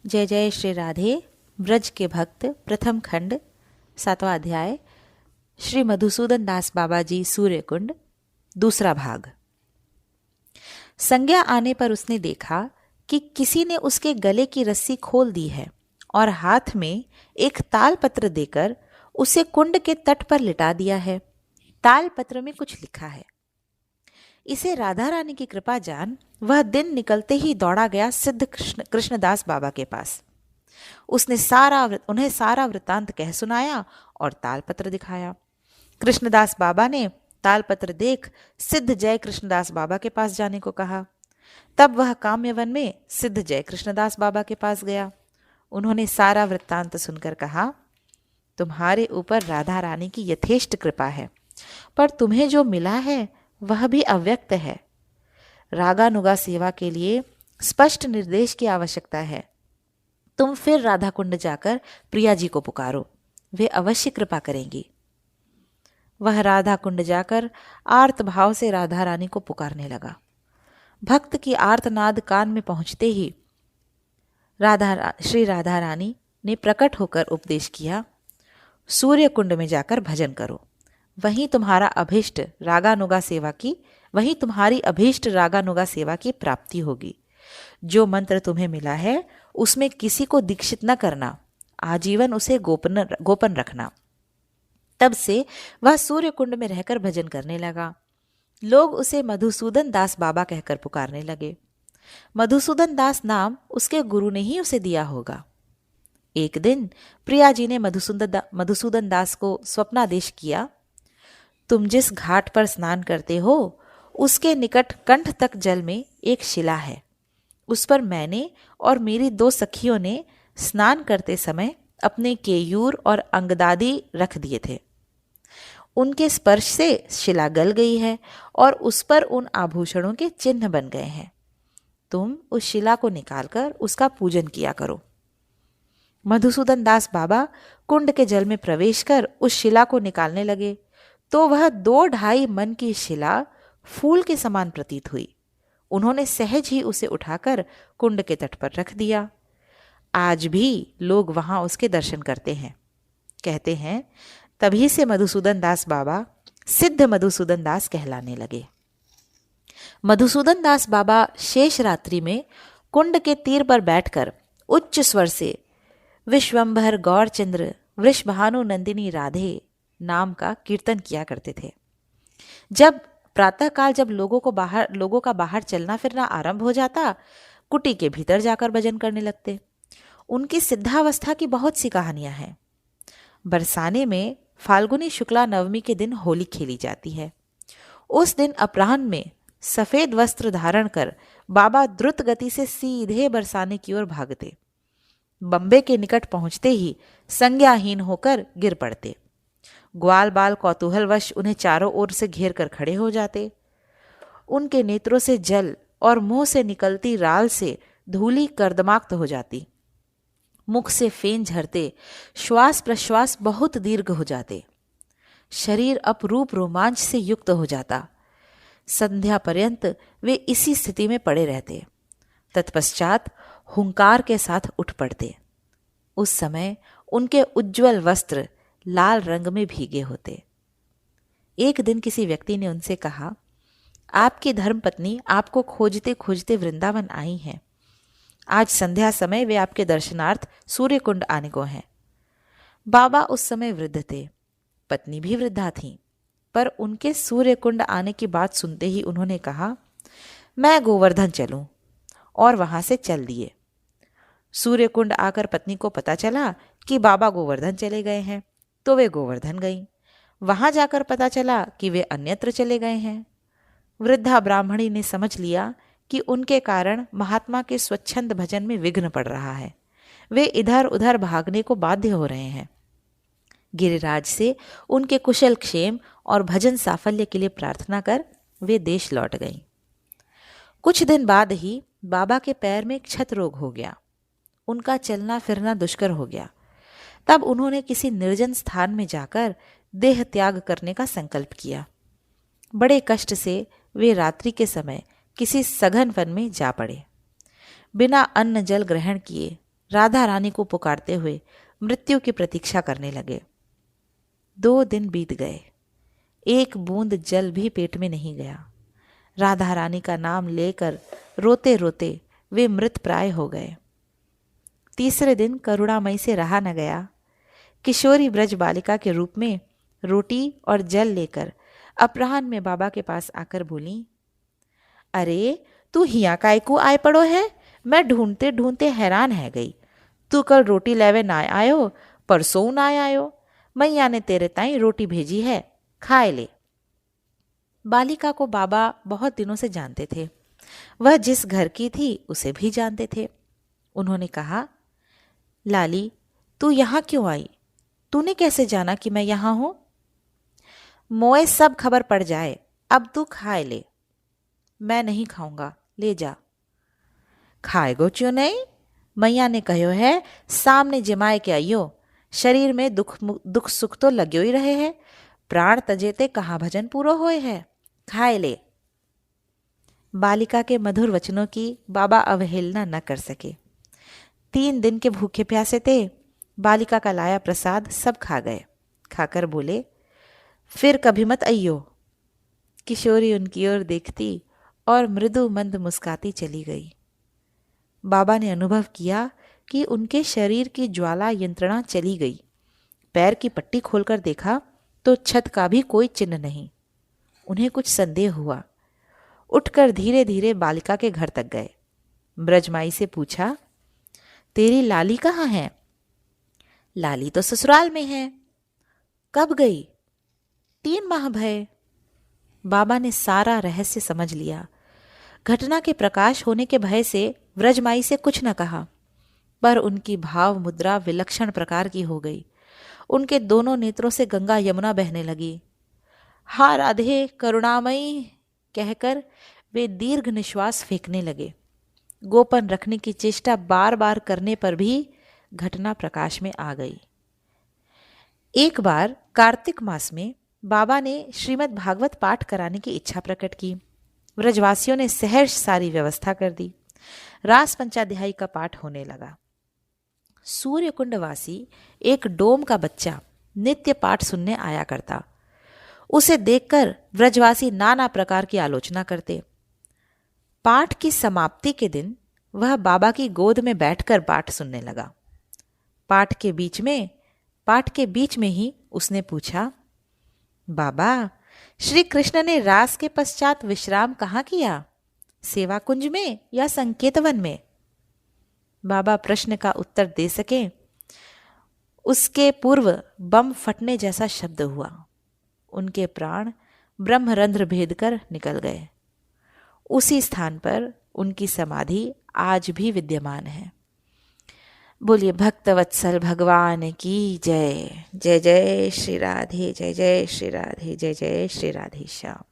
जय जय श्री राधे। ब्रज के भक्त प्रथम खंड 7वां अध्याय श्री मधुसूदन दास बाबा जी सूर्यकुंड दूसरा भाग। संज्ञा आने पर उसने देखा कि किसी ने उसके गले की रस्सी खोल दी है और हाथ में एक तालपत्र देकर उसे कुंड के तट पर लिटा दिया है। तालपत्र में कुछ लिखा है। इसे राधा रानी की कृपा जान वह दिन निकलते ही दौड़ा गया सिद्ध कृष्णदास बाबा के पास। उसने उन्हें सारा वृतांत कह सुनाया और तालपत्र दिखाया। कृष्णदास बाबा ने तालपत्र देख सिद्ध जय कृष्णदास बाबा के पास जाने को कहा। तब वह काम्यवन में सिद्ध जय कृष्णदास बाबा के पास गया। उन्होंने सारा वृत्तांत सुनकर कहा, तुम्हारे ऊपर राधा रानी की यथेष्ट कृपा है, पर तुम्हें जो मिला है वह भी अव्यक्त है। रागानुगा सेवा के लिए स्पष्ट निर्देश की आवश्यकता है। तुम फिर राधा कुंड जाकर प्रिया जी को पुकारो, वे अवश्य कृपा करेंगी। वह राधा कुंड जाकर आर्त भाव से राधा रानी को पुकारने लगा। भक्त की आर्तनाद कान में पहुंचते ही श्री राधा रानी ने प्रकट होकर उपदेश किया, सूर्य कुंड में जाकर भजन करो, वहीं तुम्हारी अभीष्ट रागानुगा सेवा की प्राप्ति होगी। जो मंत्र तुम्हें मिला है उसमें किसी को दीक्षित न करना, आजीवन उसे गोपन रखना। तब से वह सूर्य कुंड में रहकर भजन करने लगा। लोग उसे मधुसूदन दास बाबा कहकर पुकारने लगे। मधुसूदन दास नाम उसके गुरु ने ही उसे दिया होगा। एक दिन प्रिया जी ने मधुसूदन दास को स्वप्नादेश किया, तुम जिस घाट पर स्नान करते हो उसके निकट कंठ तक जल में एक शिला है। उस पर मैंने और मेरी 2 सखियों ने स्नान करते समय अपने केयूर और अंगदादी रख दिए थे। उनके स्पर्श से शिला गल गई है और उस पर उन आभूषणों के चिन्ह बन गए हैं। तुम उस शिला को निकालकर उसका पूजन किया करो। मधुसूदन दास बाबा कुंड के जल में प्रवेश कर उस शिला को निकालने लगे तो वह 2-2.5 मन की शिला फूल के समान प्रतीत हुई। उन्होंने सहज ही उसे उठाकर कुंड के तट पर रख दिया। आज भी लोग वहां उसके दर्शन करते हैं। कहते हैं तभी से मधुसूदन दास बाबा सिद्ध मधुसूदन दास कहलाने लगे। मधुसूदन दास बाबा शेष रात्रि में कुंड के तीर पर बैठकर उच्च स्वर से विश्वंभर गौरचंद्र वृषभानु नंदिनी राधे नाम का कीर्तन किया करते थे। जब प्रातःकाल लोगों का बाहर चलना फिरना आरंभ हो जाता, कुटी के भीतर जाकर भजन करने लगते। उनकी सिद्धावस्था की बहुत सी कहानियां हैं। बरसाने में फाल्गुनी शुक्ला नवमी के दिन होली खेली जाती है। उस दिन अपराह्न में सफेद वस्त्र धारण कर बाबा द्रुत गति से सीधे बरसाने की ओर भागते। बम्बे के निकट पहुंचते ही संज्ञाहीन होकर गिर पड़ते। ग्वाल बाल कौतूहलवश उन्हें चारों ओर से घेर कर खड़े हो जाते। उनके नेत्रों से जल और मुंह से निकलती राल से धूली कर्दमाक्त हो जाती। मुख से फेन झरते, श्वास प्रश्वास बहुत दीर्घ हो जाते। शरीर अपरूप रोमांच से युक्त हो जाता। संध्या पर्यंत वे इसी स्थिति में पड़े रहते। तत्पश्चात हुंकार के साथ उठ पड़ते। उस समय उनके उज्ज्वल वस्त्र लाल रंग में भीगे होते। एक दिन किसी व्यक्ति ने उनसे कहा, आपकी धर्मपत्नी आपको खोजते खोजते वृंदावन आई हैं। आज संध्या समय वे आपके दर्शनार्थ सूर्यकुंड आने को हैं। बाबा उस समय वृद्ध थे, पत्नी भी वृद्धा थी, पर उनके सूर्यकुंड आने की बात सुनते ही उन्होंने कहा, मैं गोवर्धन चलूं, और वहां से चल दिए। सूर्यकुंड आकर पत्नी को पता चला कि बाबा गोवर्धन चले गए हैं, तो वे गोवर्धन गईं। वहां जाकर पता चला कि वे अन्यत्र चले गए हैं। वृद्धा ब्राह्मणी ने समझ लिया कि उनके कारण महात्मा के स्वच्छंद भजन में विघ्न पड़ रहा है। वे इधर उधर भागने को बाध्य हो रहे हैं। गिरिराज से उनके कुशल क्षेम और भजन साफल्य के लिए प्रार्थना कर वे देश लौट गईं। कुछ दिन बाद ही बाबा के पैर में क्षत रोग हो गया। उनका चलना फिरना दुष्कर हो गया। तब उन्होंने किसी निर्जन स्थान में जाकर देह त्याग करने का संकल्प किया। बड़े कष्ट से वे रात्रि के समय किसी सघन वन में जा पड़े। बिना अन्न जल ग्रहण किए राधा रानी को पुकारते हुए मृत्यु की प्रतीक्षा करने लगे। 2 दिन बीत गए, एक बूंद जल भी पेट में नहीं गया। राधा रानी का नाम लेकर रोते रोते वे मृत प्राय हो गए। तीसरे दिन करुणामयी से रहा न गया। किशोरी ब्रज बालिका के रूप में रोटी और जल लेकर अपराह्न में बाबा के पास आकर बोली, अरे तू हिया काय को आए पड़ो है? मैं ढूंढते ढूंढते हैरान है गई। तू कल रोटी लेवे ना आयो, परसों ना आयो। मैया ने तेरे ताई रोटी भेजी है, खाए ले। बालिका को बाबा बहुत दिनों से जानते थे। वह जिस घर की थी उसे भी जानते थे। उन्होंने कहा, लाली तू यहाँ क्यों आई? तूने कैसे जाना कि मैं यहाँ हूं? मोए सब खबर पड़ जाए, अब तू खाए ले। मैं नहीं खाऊंगा, ले जा। खाएगो क्यों नहीं? मैया ने कहो है सामने जमाए के आइयो। शरीर में दुख सुख तो लग्यो ही रहे है, प्राण तजेते कहाँ भजन पूरो होए है, खाए ले। बालिका के मधुर वचनों की बाबा अवहेलना न कर सके। 3 दिन के भूखे प्यासे थे। बालिका का लाया प्रसाद सब खा गए। खाकर बोले, फिर कभी मत आइयो। किशोरी उनकी ओर देखती और मृदु मंद मुस्काती चली गई। बाबा ने अनुभव किया कि उनके शरीर की ज्वाला यंत्रणा चली गई। पैर की पट्टी खोलकर देखा तो छत का भी कोई चिन्ह नहीं। उन्हें कुछ संदेह हुआ। उठकर धीरे धीरे बालिका के घर तक गए। ब्रजमाई से पूछा, तेरी लाली कहाँ है? लाली तो ससुराल में है। कब गई? 3 माह भये। बाबा ने सारा रहस्य समझ लिया। घटना के प्रकाश होने के भय से व्रजमाई से कुछ न कहा, पर उनकी भाव मुद्रा विलक्षण प्रकार की हो गई। उनके दोनों नेत्रों से गंगा यमुना बहने लगी। हा राधे करुणामयी कहकर वे दीर्घ निश्वास फेंकने लगे। गोपन रखने की चेष्टा बार बार करने पर भी घटना प्रकाश में आ गई। एक बार कार्तिक मास में बाबा ने श्रीमद् भागवत पाठ कराने की इच्छा प्रकट की। व्रजवासियों ने सहर्ष सारी व्यवस्था कर दी। रास पंचाध्यायी का पाठ होने लगा। सूर्यकुंडवासी एक डोम का बच्चा नित्य पाठ सुनने आया करता। उसे देखकर व्रजवासी नाना प्रकार की आलोचना करते। पाठ की समाप्ति के दिन वह बाबा की गोद में बैठकर पाठ सुनने लगा। पाठ के बीच में ही उसने पूछा, बाबा, श्री कृष्ण ने रास के पश्चात विश्राम कहाँ किया? सेवा कुंज में या संकेतवन में? बाबा प्रश्न का उत्तर दे सके उसके पूर्व बम फटने जैसा शब्द हुआ। उनके प्राण ब्रह्मरंध्र भेद कर निकल गए। उसी स्थान पर उनकी समाधि आज भी विद्यमान है। बोलिए भक्तवत्सल भगवान की जय। जय जय श्री राधे, जय जय श्री राधे, जय जय श्री राधे श्याम।